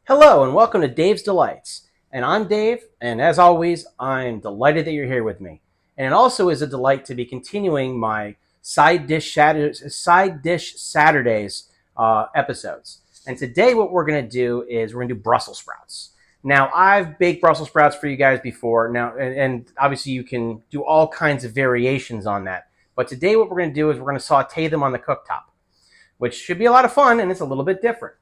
Hello and welcome to Dave's Delights. And I'm Dave, and as always, I'm delighted that you're here with me. And it also is a delight to be continuing my Side Dish Saturdays episodes. And today what we're going to do is we're going to do Brussels sprouts. Now, I've baked Brussels sprouts for you guys before. Now, and obviously you can do all kinds of variations on that. But today what we're going to do is we're going to saute them on the cooktop, which should be a lot of fun, and it's a little bit different.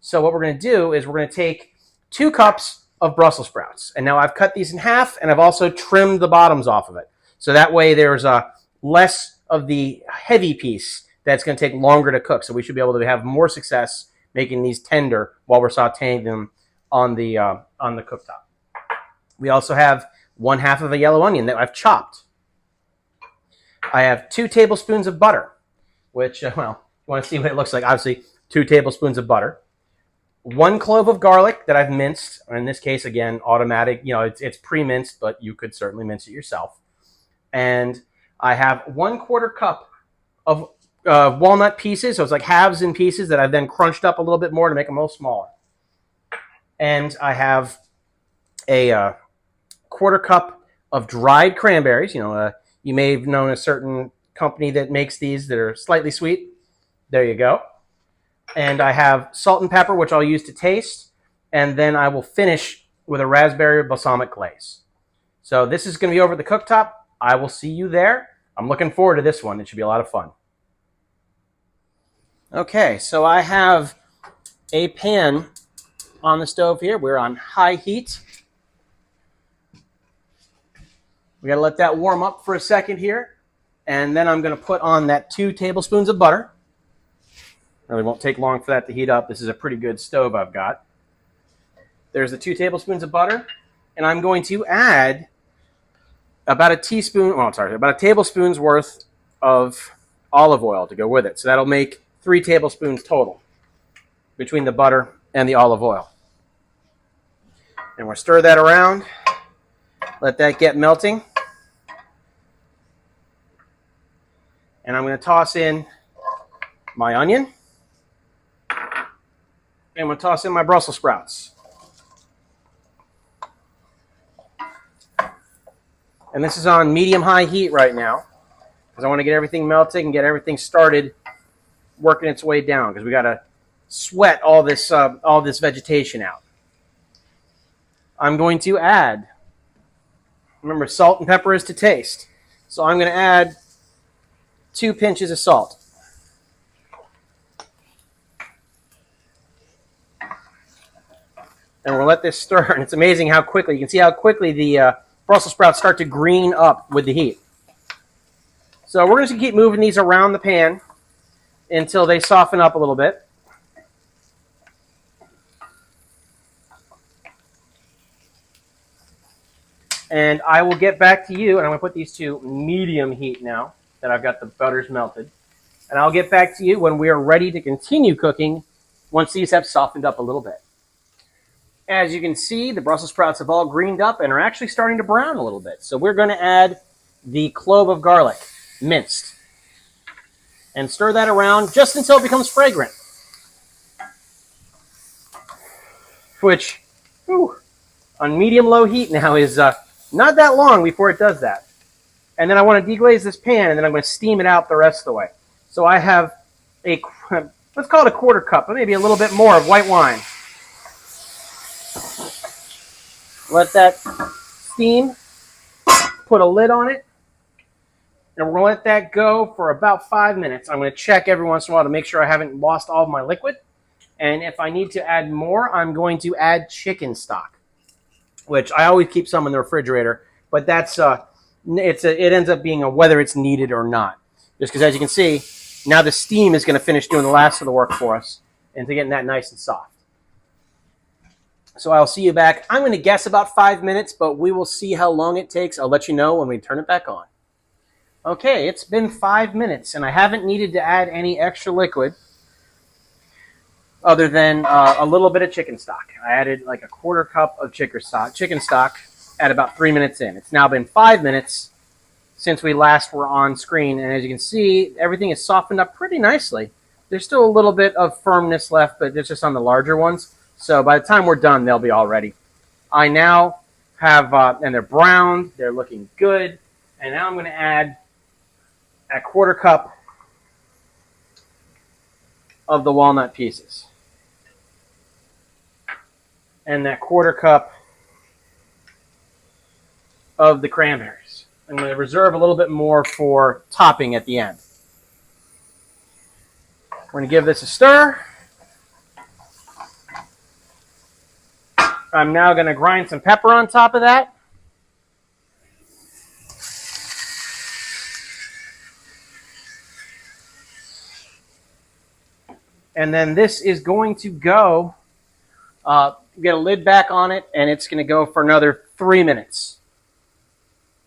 So what we're going to do is we're going to take 2 cups of Brussels sprouts. And now I've cut these in half, and I've also trimmed the bottoms off of it. So that way there's less of the heavy piece that's going to take longer to cook. So we should be able to have more success making these tender while we're sauteing them on the cooktop. We also have 1/2 of a yellow onion that I've chopped. I have 2 tablespoons of butter, which, well, you want to see what it looks like. Obviously, 2 tablespoons of butter. 1 clove of garlic that I've minced. In this case, again, automatic. You know, it's pre-minced, but you could certainly mince it yourself. And I have 1/4 cup of walnut pieces. So it's like halves in pieces that I've then crunched up a little bit more to make them a little smaller. And I have a 1/4 cup of dried cranberries. You know, you may have known a certain company that makes these that are slightly sweet. There you go. And I have salt and pepper, which I'll use to taste. And then I will finish with a raspberry balsamic glaze. So this is going to be over at the cooktop. I will see you there. I'm looking forward to this one. It should be a lot of fun. Okay, so I have a pan on the stove here. We're on high heat. We got to let that warm up for a second here. And then I'm going to put on that 2 tablespoons of butter. Really won't take long for that to heat up. This is a pretty good stove I've got. There's the 2 tablespoons of butter. And I'm going to add about a tablespoon's worth of olive oil to go with it. So that'll make 3 tablespoons total between the butter and the olive oil. And we'll stir that around. Let that get melting. And I'm going to toss in my onion. And I'm going to toss in my Brussels sprouts. And this is on medium-high heat right now because I want to get everything melting and get everything started working its way down because we got to sweat all this vegetation out. I'm going to add, remember, salt and pepper is to taste. So I'm going to add 2 pinches of salt. And we'll let this stir. And it's amazing how quickly, you can see how quickly the Brussels sprouts start to green up with the heat. So we're just going to keep moving these around the pan until they soften up a little bit. And I will get back to you, and I'm going to put these to medium heat now that I've got the butters melted. And I'll get back to you when we are ready to continue cooking once these have softened up a little bit. As you can see, the Brussels sprouts have all greened up and are actually starting to brown a little bit. So we're going to add the clove of garlic, minced. And stir that around just until it becomes fragrant. Which, on medium-low heat now is not that long before it does that. And then I want to deglaze this pan, and then I'm going to steam it out the rest of the way. So I have let's call it a 1/4 cup, but maybe a little bit more of white wine. Let that steam, put a lid on it, and we're going to let that go for about 5 minutes. I'm going to check every once in a while to make sure I haven't lost all of my liquid. And if I need to add more, I'm going to add chicken stock, which I always keep some in the refrigerator, but that's it ends up being a whether it's needed or not. Just because, as you can see, now the steam is going to finish doing the last of the work for us into getting that nice and soft. So I'll see you back. I'm going to guess about 5 minutes, but we will see how long it takes. I'll let you know when we turn it back on. Okay, it's been 5 minutes, and I haven't needed to add any extra liquid other than a little bit of chicken stock. I added like a 1/4 cup of chicken stock at about 3 minutes in. It's now been 5 minutes since we last were on screen, and as you can see, everything is softened up pretty nicely. There's still a little bit of firmness left, but it's just on the larger ones. So by the time we're done, they'll be all ready. I now have, and they're browned, they're looking good. And now I'm going to add a 1/4 cup of the walnut pieces. And that 1/4 cup of the cranberries. I'm going to reserve a little bit more for topping at the end. We're going to give this a stir. I'm now going to grind some pepper on top of that. And then this is going to go, get a lid back on it, and it's going to go for another 3 minutes.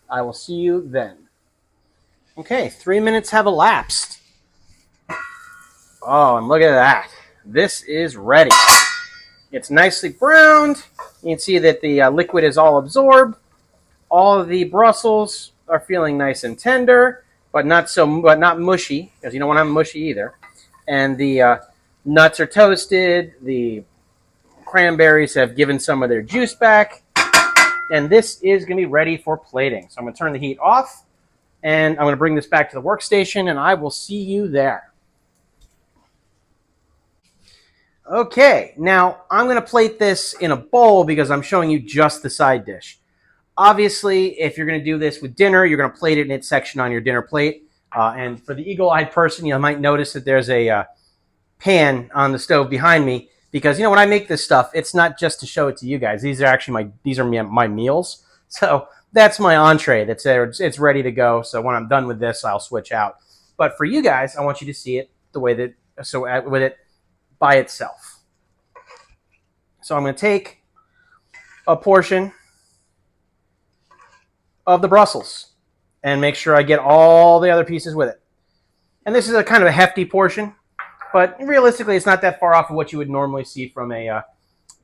I will see you then. Okay, 3 minutes have elapsed. Oh, and look at that. This is ready. It's nicely browned. You can see that the liquid is all absorbed. All of the Brussels are feeling nice and tender, but not mushy, because you don't want them mushy either. And the nuts are toasted. The cranberries have given some of their juice back. And this is going to be ready for plating. So I'm going to turn the heat off, and I'm going to bring this back to the workstation, and I will see you there. Okay, now I'm going to plate this in a bowl because I'm showing you just the side dish. Obviously, if you're going to do this with dinner, you're going to plate it in its section on your dinner plate. And for the eagle-eyed person, you might notice that there's a pan on the stove behind me, because when I make this stuff, it's not just to show it to you guys. These are actually my meals. So that's my entree. That's there. It's ready to go. So when I'm done with this, I'll switch out. But for you guys, I want you to see it the way that with it by itself. So I'm going to take a portion of the Brussels and make sure I get all the other pieces with it. And this is a kind of a hefty portion, but realistically, it's not that far off of what you would normally see from a,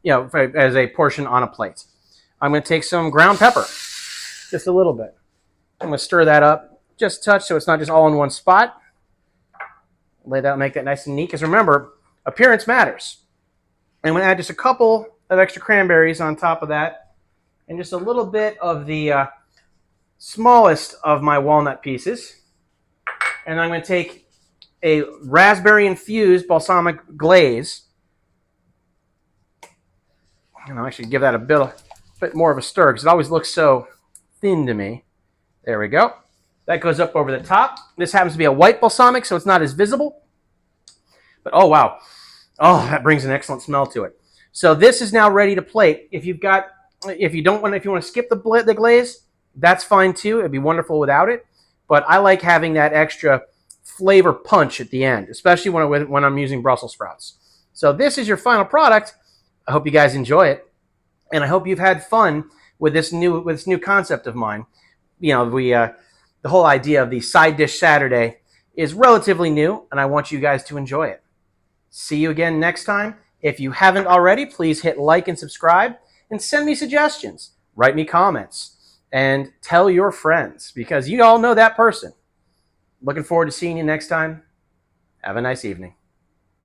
as a portion on a plate. I'm going to take some ground pepper, just a little bit. I'm going to stir that up just a touch so it's not just all in one spot. Lay that, make that nice and neat, because remember, appearance matters. I'm going to add just a couple of extra cranberries on top of that, and just a little bit of the smallest of my walnut pieces. And I'm going to take a raspberry-infused balsamic glaze. And I'll actually give that a bit more of a stir, because it always looks so thin to me. There we go. That goes up over the top. This happens to be a white balsamic, so it's not as visible. But oh, wow. Oh, that brings an excellent smell to it. So this is now ready to plate. If you want to skip the glaze, that's fine too. It'd be wonderful without it. But I like having that extra flavor punch at the end, especially when I'm using Brussels sprouts. So this is your final product. I hope you guys enjoy it, and I hope you've had fun with this new concept of mine. The whole idea of the side dish Saturday is relatively new, and I want you guys to enjoy it. See you again next time. If you haven't already, please hit like and subscribe, and send me suggestions. Write me comments, and tell your friends, because you all know that person. Looking forward to seeing you next time. Have a nice evening.